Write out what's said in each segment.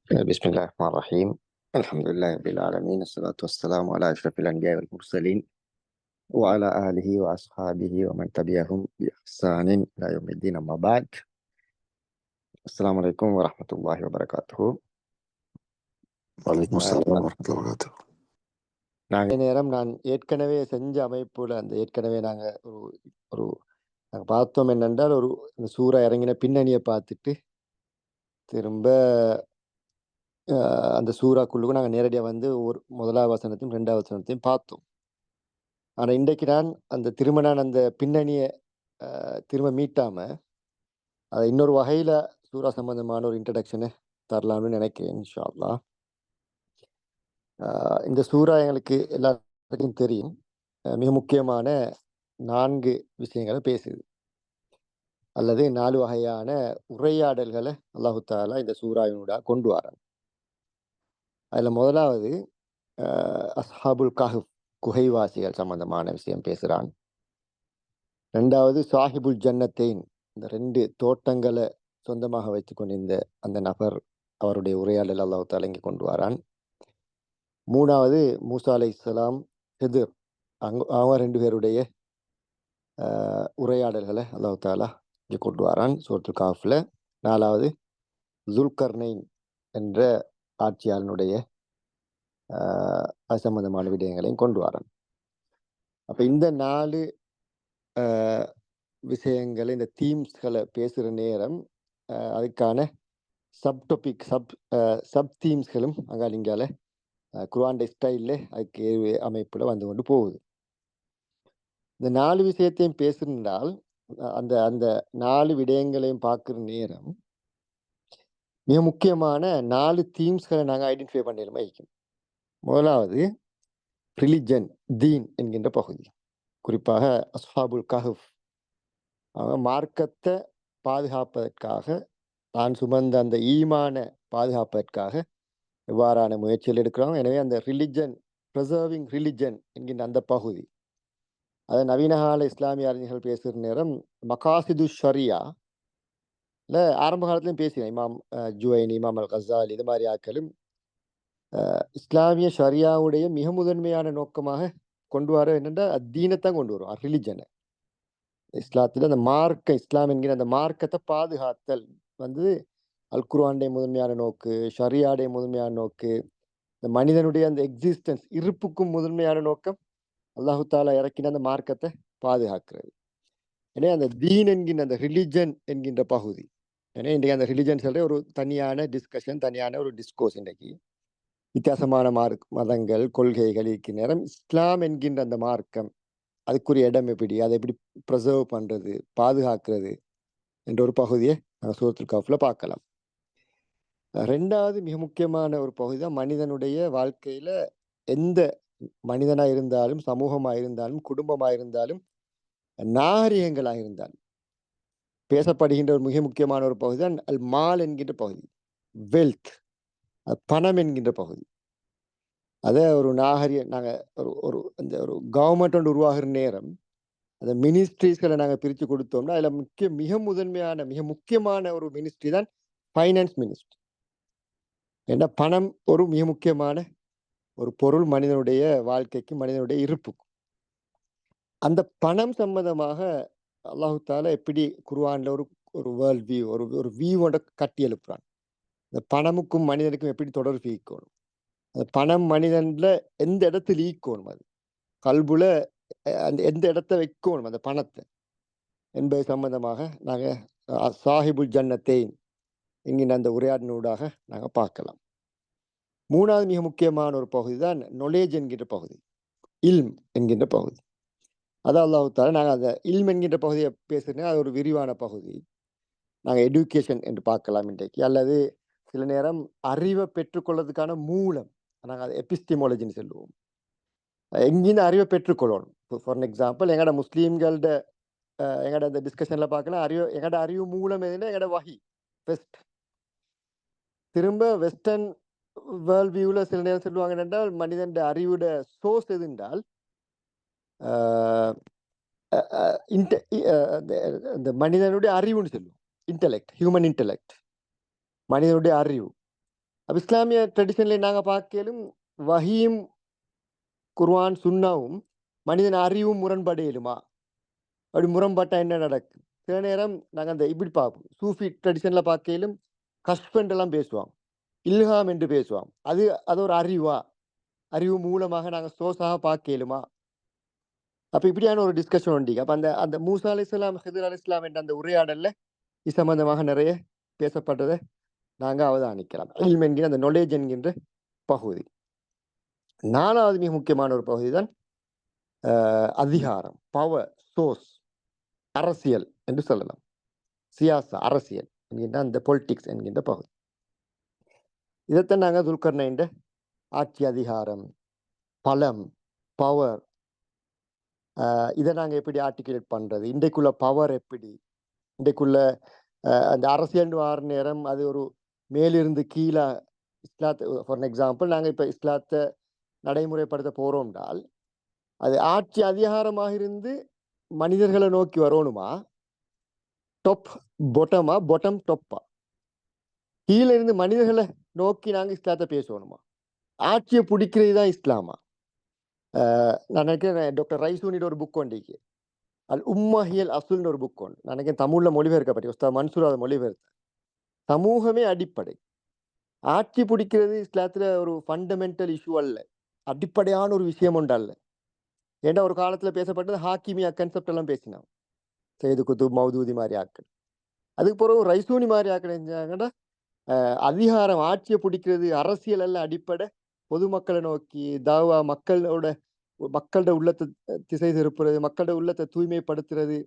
بسم الله الرحمن الرحيم. الحمد لله رب العالمين، الصلاة والسلام على أشرف الأنبياء والمرسلين وعلى آله وأصحابه ومن تبعهم بإحسان إلى يوم الدين. أما بعد، السلام عليكم ورحمة الله وبركاته. வலைக்கும் அஸ்ஸலாம் வரஹ்மத்துல்லாஹி வபரகாத்துஹு. நாங்கள் நேரம் நான் ஏற்கனவே செஞ்ச அமைப்புல ஏற்கனவே நாங்கள் ஒரு ஒரு நாங்கள் பார்த்தோம் என்னென்றால், இந்த சூறா இறங்கின பின்னணியை பார்த்துட்டு திரும்ப அந்த சூறாக்குள்ளுக்கு நாங்கள் நேரடியாக வந்து ஒரு முதலாவது வசனத்தையும் ரெண்டாவது வசனத்தையும் பார்த்தோம். ஆனால் இன்றைக்கு நான் அந்த பின்னணியை திரும்ப மீட்டாம அதை இன்னொரு வகையில சூறா சம்பந்தமான ஒரு இன்ட்ரடக்ஷனை தரலாம்னு நினைக்கிறேன் இன்ஷா அல்லாஹ். இந்த சூறா எங்களுக்கு எல்லாத்துக்கும் தெரியும், மிக முக்கியமான 4 விஷயங்களை பேசுது, அல்லது 4 வகையான உரையாடல்களை அல்லாஹு தாலா இந்த சூறாவினூடாக கொண்டு வரான். அதுல முதலாவது அஸ்ஹாபுல் கஹ்ஃப், குகைவாசிகள் சம்பந்தமான விஷயம் பேசுறான். ரெண்டாவது சாஹிபுல் ஜன்னத்தைன், இந்த 2 தோட்டங்களை சொந்தமாக வைத்து கொண்டிருந்த அந்த நபர், அவருடைய உரையாடல் அல்லாஹ் தாலா இங்கே கொண்டு வரான். மூணாவது மூசா அலைஹிஸ்ஸலாம், ஹித்ர், அவங்க 2 பேருடைய உரையாடல்களை அல்லாஹ் தாலா இங்கே கொண்டு வரான் சூரத்துல் காஃப்ல. நாலாவது ஜுல்கர்னைன் என்ற ஆட்சியாளனுடைய அது சம்பந்தமான விடயங்களையும் கொண்டு வரான். அப்ப இந்த 4 விஷயங்களை, இந்த தீம்ஸ்களை பேசுகிற நேரம் அதுக்கான சப்டாபிக் சப் தீம்ஸ்களும் அங்கால இங்கால குர்ஆன் ஸ்டைலில் அதுக்கு அமைப்பில் வந்து கொண்டு போகுது. இந்த 4 விஷயத்தையும் பேசுனால் அந்த அந்த 4 விடயங்களையும் பார்க்குற நேரம் மிக முக்கியமான 4 தீம்ஸ்களை நாங்கள் ஐடென்டிஃபை பண்ணிடுமா இருக்கும். முதலாவது ரிலிஜன், தீன் என்கின்ற பகுதி. குறிப்பாக அஸ்ஹாபுல் கஹ்ஃப், அவங்க மார்க்கத்தை பாதுகாப்பதற்காக, தான் சுமந்த அந்த ஈமான பாதுகாப்பதற்காக எவ்வாறான முயற்சிகள் எடுக்கிறாங்க. எனவே அந்த ரிலிஜன், ப்ரிசர்விங் ரிலிஜன் என்கின்ற அந்த பகுதி, அதை நவீனகால இஸ்லாமிய அறிஞர்கள் பேசுகிற நேரம் மகாசிது ஷரியா இல்லை ஆரம்ப காலத்துலையும் பேசினேன். இமாம் ஜுவைனி, இமாம் அல் கசாலி, இது மாதிரி ஆட்களும் இஸ்லாமிய ஷரியாவுடைய மிக முதன்மையான நோக்கமாக கொண்டு வர என்னென்னா தீனத்தான் கொண்டு வரும், ரிலிஜனை. இஸ்லாத்தில் அந்த மார்க்க, இஸ்லாம் என்கிற அந்த மார்க்கத்தை பாதுகாத்தல் வந்து அல் குர்ஆனுடைய முதன்மையான நோக்கு, ஷரியாவுடைய முதன்மையான நோக்கு, இந்த மனிதனுடைய அந்த எக்ஸிஸ்டன்ஸ், இருப்புக்கும் முதன்மையான நோக்கம் அல்லாஹு தாலா இறக்கின அந்த மார்க்கத்தை பாதுகாக்கிறது. ஏன்னா அந்த தீன் என்கின்ற அந்த ரிலிஜன் என்கின்ற பகுதி, ஏன்னா இன்றைக்கு அந்த ரிலிஜன் சொல்ற ஒரு தனியான டிஸ்கஷன், தனியான ஒரு டிஸ்கோர்ஸ். இன்றைக்கு வித்தியாசமான மதங்கள், கொள்கைகள் இருக்க நேரம் இஸ்லாம் என்கின்ற அந்த மார்க்கம், அதுக்குரிய இடம் எப்படி, அதை எப்படி ப்ரிசர்வ் பண்றது, பாதுகாக்கிறது என்ற ஒரு பகுதியை நாங்கள் சூரத்துல் கஹ்ஃப்ல பார்க்கலாம். ரெண்டாவது மிக முக்கியமான ஒரு பகுதி தான் மனிதனுடைய வாழ்க்கையில எந்த மனிதனாக இருந்தாலும், சமூகமாக இருந்தாலும், குடும்பமாக இருந்தாலும், நாகரிகங்களாக இருந்தாலும் பேசப்படுகின்ற ஒரு மிக முக்கியமான ஒரு பகுதி தான் அல் மால் என்கின்ற பகுதி, வெல்த், பணம் என்கின்ற பகுதி. அதை ஒரு நாங்கள் ஒரு அந்த ஒரு கவர்மெண்ட் ஒன்று உருவாகிற நேரம் அந்த மினிஸ்ட்ரிஸ்களை நாங்கள் பிரித்து கொடுத்தோம்னா அதில் மிக முதன்மையான மிக முக்கியமான ஒரு மினிஸ்ட்ரி தான் ஃபைனான்ஸ் மினிஸ்ட்ரி. ஏன்னா பணம் ஒரு மிக முக்கியமான ஒரு பொருள் மனிதனுடைய வாழ்க்கைக்கு, மனிதனுடைய இருப்புக்கும். அந்த பணம் சம்பந்தமாக அல்லாஹு தாலா எப்படி குர்ஆன்ல ஒரு வேர்ல்ட் வியூ, ஒரு வியூவோட கட்டி எழுப்புறான். இந்த பணமுக்கும் மனிதனுக்கும் எப்படி தொடர்பு ஈக்கணும், அந்த பணம் மனிதன்ல எந்த இடத்துல ஈக்கணும், அது கல்புல அந்த எந்த இடத்த வைக்கணும் அந்த பணத்தை என்பது சம்பந்தமாக நாங்கள் சாஹிபுல் ஜன்னத்தைன் என்கின்ற அந்த உரையாடனூடாக நாங்கள் பார்க்கலாம். மூணாவது மிக முக்கியமான ஒரு பகுதி தான் நொலேஜ் என்கின்ற பகுதி, இல்ம் என்கின்ற பகுதி. அதான் அல்லாஹு தாலா நாங்கள் அந்த இல்ம் என்கின்ற பகுதியை பேசுகிறேன், அது ஒரு விரிவான பகுதி. நாங்கள் எடுகேஷன் என்று பார்க்கலாம் இன்றைக்கு, அல்லது சில நேரம் அறிவை பெற்றுக்கொள்வதற்கான மூலம் நாங்கள் அதை எபிஸ்டிமாலஜின்னு சொல்லுவோம். எங்கேருந்து அறிவை பெற்றுக்கொள்ளணும். ஃபார் எக்ஸாம்பிள் எங்களோட முஸ்லீம்களோட எங்களோட அந்த டிஸ்கஷனில் பார்க்கலாம், எங்களோட அறிவு மூலம் எதுனா எங்களோட வஹி வெஸ்ட். திரும்ப வெஸ்டர்ன் வேர்ல்ட் வியூவில் சில நேரம் சொல்லுவாங்க என்றால் மனிதன் அறிவோட சோர்ஸ் எது என்றால் இந்த மனிதனுடைய அறிவுன்னு சொல்லுவோம், இன்டெலெக்ட், ஹியூமன் இன்டெலெக்ட், மனிதனுடைய அறிவு. அப்ப இஸ்லாமிய ட்ரெடிஷன்ல நாங்க பார்க்கலும் வஹீம் குர்ஆன் சுன்னாவும் மனிதன் அறிவும் முரண்படையிலுமா? அப்படி முரண்பட்டா என்ன நடக்கும்? சில நேரம் நாங்க அந்த இப்படி பார்ப்போம். சூஃபி ட்ரெடிஷன்ல பார்க்கையிலும் கஷ்ஃப் என்றெல்லாம் பேசுவாங்க. இல்ஹாம் என்று பேசுவாங்க. அது ஒரு அறிவா? அறிவு மூலமாக நாங்க சோர்ஸாக பார்க்கலுமா? அப்ப இப்படியான ஒரு டிஸ்கஷன் உண்டு. அப்ப அந்த அந்த மூசா அலைஹிஸ்ஸலாம், ஹித்ர் அலைஹிஸ்ஸலாம் என்ற அந்த உரையாடல்ல இது சம்பந்தமாக நிறைய பேசப்பட்டதை நாங்க அவதானிக்கலாம். இல்ம் என்கிற அந்த knowledge என்கின்ற பகுதி. 4வது மிக முக்கியமான ஒரு பகுதி தான் அதிகாரம், பவர், சோர்ஸ், அரசியல் என்று சொல்லலாம். சியாசா, அரசியல் என்கின்ற அந்த பொலிட்டிக்ஸ் என்கின்ற பகுதி. இதைத்தான் நாங்க துல்கர்னைன் ஆட்சி அதிகாரம், பலம், பவர், இதை நாங்க எப்படி ஆர்டிகுலேட் பண்றது, இன்றைக்குள்ள பவர் எப்படி, இன்றைக்குள்ள அந்த அரசியல் வார நேரம் அது ஒரு மேலிருந்து கீழே இஸ்லாத்தை ஃபார் எக்ஸாம்பிள் நாங்க இப்ப இஸ்லாத்தை நடைமுறைப்படுத்த போறோம் என்றால் அது ஆட்சி அதிகாரமாக இருந்து மனிதர்களை நோக்கி வரணுமா, டொப் பொட்டமா, பொட்டம் டொப்பா, கீழே இருந்து மனிதர்களை நோக்கி நாங்க இஸ்லாத்தை பேசணுமா, ஆட்சியை பிடிக்கிறது தான் இஸ்லாமா? நான் நினைக்கிறேன் டாக்டர் ரைசூனிட ஒரு புக் ஒன்றிக்கு அல் உம்மஹியல் அசுல்னு ஒரு புக் ஒன்று நான் நினைக்கிறேன் தமிழ்ல மொழிபெயர்க்கப்பட்ட உஸ்தாத் மன்சூர் அதை மொழிபெயர்த்த சமூகமே அடிப்படை. ஆட்சி பிடிக்கிறது இஸ்லாத்துல ஒரு ஃபண்டமெண்டல் இஷ்யூ அல்ல, அடிப்படையான ஒரு விஷயம் ஒன்று அல்ல. ஏன்னா ஒரு காலத்துல பேசப்பட்டது ஹாக்கிமியா கன்செப்ட் எல்லாம் பேசினான் செய்து குத்துப் மௌதூதி மாதிரி ஆக்கள். அதுக்கு பிறகு ரைசூனி மாதிரி ஆக்கள் செஞ்சாங்கன்னா அதிகாரம் ஆட்சியை பிடிக்கிறது அரசியல் அல்ல அடிப்படை, பொதுமக்களை நோக்கி தாவா, மக்களோட உள்ளத்தை திசை திருப்புறது, மக்களோட உள்ளத்தை தூய்மைப்படுத்துறது,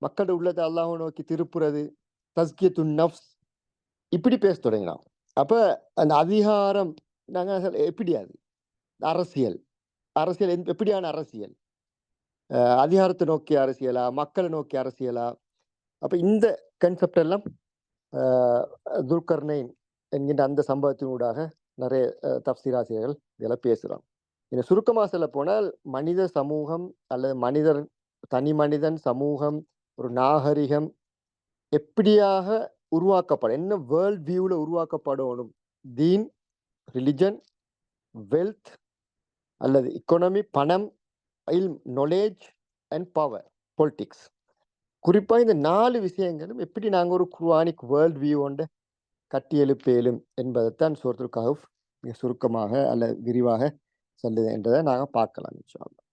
மக்களோட உள்ளத்தை அல்லாஹ்வை நோக்கி திருப்புறது, தஸ்கியத்துன் நஃப்ஸ், இப்படி பேச தொடங்கினோம். அப்ப அந்த அதிகாரம் நாங்க எப்படி அது அரசியல், அரசியல் எப்படியான அரசியல், அதிகாரத்தை நோக்கி அரசியலா, மக்களை நோக்கி அரசியலா? அப்ப இந்த கன்செப்ட் எல்லாம் துல்கர்னைன் என்கின்ற அந்த சம்பவத்தினூடாக நிறைய தப்சீராசிரியர்கள் இதெல்லாம் பேசுறாங்க. இதை சுருக்கமாக சொல்ல போனால் மனித சமூகம் அல்லது மனிதர், தனி மனிதன், சமூகம், ஒரு நாகரிகம் எப்படியாக உருவாக்கப்படும், என்ன வேர்ல்ட் வியூல உருவாக்கப்படணும், தீன், ரிலிஜன், வெல்த் அல்லது எக்கானமி, பணம், knowledge அண்ட் பவர், பொலிட்டிக்ஸ், குறிப்பா இந்த 4 விஷயங்களும் எப்படி நாங்க ஒரு குர்ஆனிக் வேர்ல்ட் வியூ ஒன்று கட்டி எழுப்பேலும் என்பதைத்தான் சூரத்துல் கஹஃப் மிக சுருக்கமாக அல்ல விரிவாக சொல்லுது என்றதை நாங்க பார்க்கலாம். இன்ஷா அல்லாஹ்.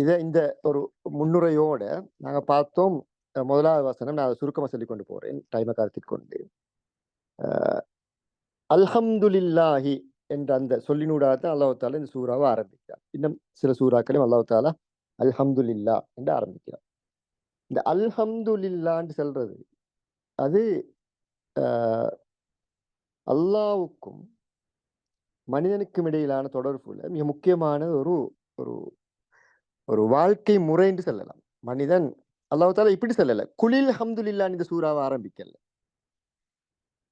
இதை இந்த ஒரு முன்னுரையோட நாங்க பார்த்தோம். முதலாவது வசனம் நான் அதை சுருக்கமாக சொல்லிக் கொண்டு போறேன் டைமை கருத்தில் கொண்டு. அல்ஹம்துலில்லாஹி என்ற அந்த சொல்லினூடாகத்தான் அல்லாஹ் தாலா இந்த சூறாவை ஆரம்பிக்கிறார். இன்னும் சில சூறாக்களையும் அல்லாஹ் தாலா அல்ஹம்துலில்லா என்று ஆரம்பிக்கிறார். இந்த அல்ஹம்துலில்லான்னு சொல்றது அது அல்லாவுக்கும் மனிதனுக்கும் இடையிலான தொடர்புல மிக முக்கியமான ஒரு ஒரு ஒரு வாழ்க்கை முறை என்று சொல்லலாம். மனிதன் அல்லாஹ் தாலா இப்படி சொல்லல, குலில் ஹம்துலில்லான்னு இந்த சூறாவை ஆரம்பிக்கல,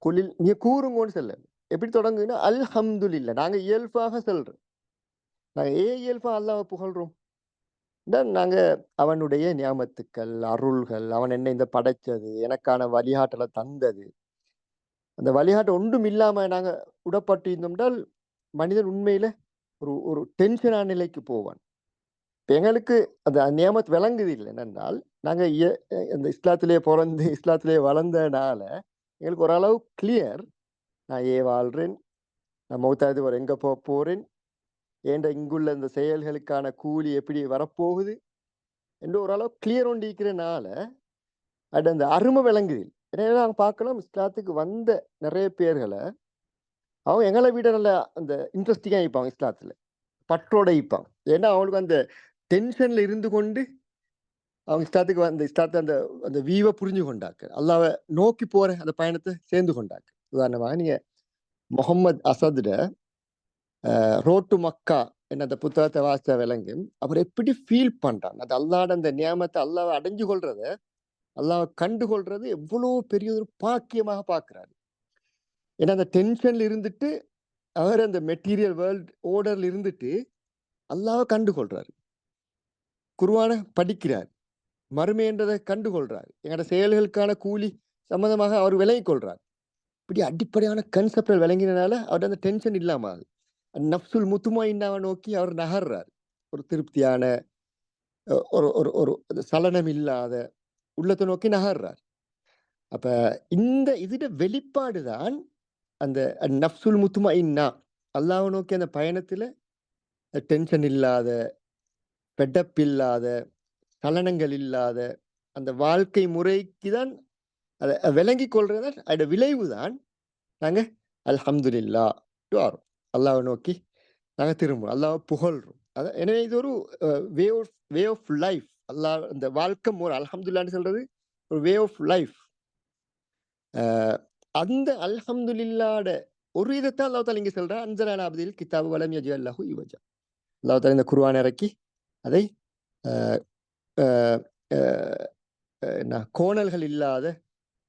குலில் நீ கூறுங்கன்னு சொல்லல. எப்படி தொடங்குன்னா அல்ஹம்துலில்லா, நாங்க இயல்பாக சொல்றோம், நாங்க இயல்பா அல்லாஹ்வை புகழ்றோம். நாங்க அவனுடைய நியாமத்துக்கள், அருள்கள், அவன் என்ன இந்த படைச்சது, எனக்கான வழிகாட்டலை தந்தது, அந்த வழிகாட்ட ஒன்றும் இல்லாம நாங்க உடப்பட்டு இருந்தோம்னால் மனிதன் உண்மையில ஒரு ஒரு டென்ஷனான நிலைக்கு போவான். எங்களுக்கு அந்த நியமத் விளங்குது இல்லை என்னென்றால் நாங்க இந்த இஸ்லாத்திலே பிறந்து இஸ்லாத்திலே வளர்ந்தனால எங்களுக்கு ஓரளவு கிளியர், நான் வாழ்றேன், நான் மௌத்தாது ஒரு எங்க போறேன், ஏண்ட இங்குள்ள இந்த செயல்களுக்கான கூலி எப்படி வரப்போகுது என்று ஓரளவு கிளியர் ஒன்று இருக்கிறனால அது அந்த அருமை விளங்குது. எனவே நாங்கள் பார்க்கலாம் இஸ்லாத்துக்கு வந்த நிறைய பேர்களை அவங்க எங்களை விட நல்ல அந்த இன்ட்ரெஸ்டிங்காக இருப்பாங்க, இஸ்லாத்துல பற்றோட இருப்பாங்க. ஏன்னா அவங்களுக்கு அந்த டென்ஷன்ல இருந்து கொண்டு அவங்க இஸ்லாத்துக்கு வந்த இஸ்லாத்தை அந்த அந்த வீவை புரிஞ்சு கொண்டாக்க, அல்லாவை நோக்கி போற அந்த பயணத்தை சேர்ந்து கொண்டாக்க. உதாரணமாக நீங்க முகமது அசதுட ரோட்டு மக்கா என்ன அந்த புத்தகத்தை வாசித்த விளங்கு அவர் எப்படி ஃபீல் பண்றாங்க, அது அல்லாட அந்த நியமத்தை அல்லாவை அடைஞ்சு கொள்றத, அல்லாவை கண்டு கொள்றது எவ்வளவு பெரிய ஒரு பாக்கியமாக பார்க்கிறாரு. ஏன்னா அந்த டென்ஷன்ல இருந்துட்டு அவர் அந்த மெட்டீரியல் வேர்ல்ட் ஓர்டர்ல இருந்துட்டு அல்லாவை கண்டு கொள்றாரு, குர்ஆனை படிக்கிறார், மறுமை என்றதை கண்டு கொள்றார், எங்களோட செயல்களுக்கான கூலி சம்பந்தமாக அவர் விலகி கொள்றார். இப்படி அடிப்படையான கன்செப்டை விளங்கினால அவர் அந்த டென்ஷன் இல்லாம ஆகுது. நஃப்சுல் முத்துமாயின்னாவை நோக்கி அவர் நகர்றார். ஒரு திருப்தியான ஒரு ஒரு ஒரு சலனம் இல்லாத உள்ளத்தை நோக்கி நகர்றார். அப்ப இந்த இதோட வெளிப்பாடு தான் அந்த நஃப்சுல் முத்துமஇன்னா அல்லாஹ்வை நோக்கி அந்த பயணத்துல டென்ஷன் இல்லாத, பெடப் இல்லாத, சலனங்கள் இல்லாத அந்த வாழ்க்கை முறைக்கு தான் அத விளங்கிக் கொள்றது அதோட விளைவு தான் நாங்க அல்ஹம்துலில்லாஹ் வாரோம். அல்லாஹ்வை நோக்கி நாங்க திரும்புறோம். அல்லாஹ்வை புகழ்றோம். எனவே இது ஒரு வே ஆஃப் லைஃப். அல்லாஹ் இந்த வாழ்க்கை முறை அல்ஹம்துலில்லாஹ்ன்னு சொல்றது ஒரு வே ஆஃப் லைஃப். அ அந்த அல்ஹம்துலில்லாஹ்ட ஒரு இதத்தான் அல்லாஹ் தஆலா இங்க சொல்றான். அன்ஸல அலா அப்தில் கிதாப வலம் யஜ்அல் லஹு இவஜா. அல்லாஹ் தஆலா இந்த குர்ஆன் இறக்கி அதை அ அ அ என்ன கோணல்கள் இல்லாத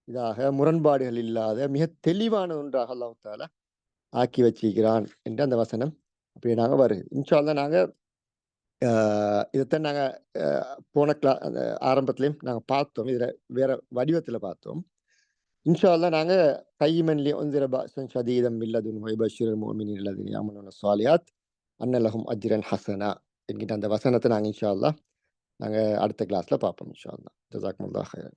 இதாக, முரண்பாடுகள் இல்லாத மிக தெளிவான ஒன்றாக அல்லாஹ் தஆலா ஆக்கி வச்சிருக்கிறான் என்று அந்த வசனம் அப்படி நாங்க வருது. இன்ஷா அல்லாஹ் நாங்க அ இதத்தான் நாங்க அ போன அந்த ஆரம்பத்திலயும் நாங்க பார்த்தோம். இதுல வேற வடிவத்துல பார்த்தோம். இன்ஷா அல்லாஹ் நாங்க கையிமன் லியுன்ஸிர பஅஸன் ஷதீதன் மின் லதுன்ஹு வயுபஷ்ஷிரல் முஃமினீன அல்லதீன யஅமலூன ஸ்ஸாலிஹாத் அன்ன லஹும் அஜ்ரன் ஹஸனா என்கிற அந்த வசனத்தை நாங்க இன்ஷா அல்லாஹ் நாங்க அடுத்த கிளாஸ்ல பார்ப்போம் இன்ஷா அல்லாஹ். ஜஸாக்குமுல்லாஹ் ஹைரன்.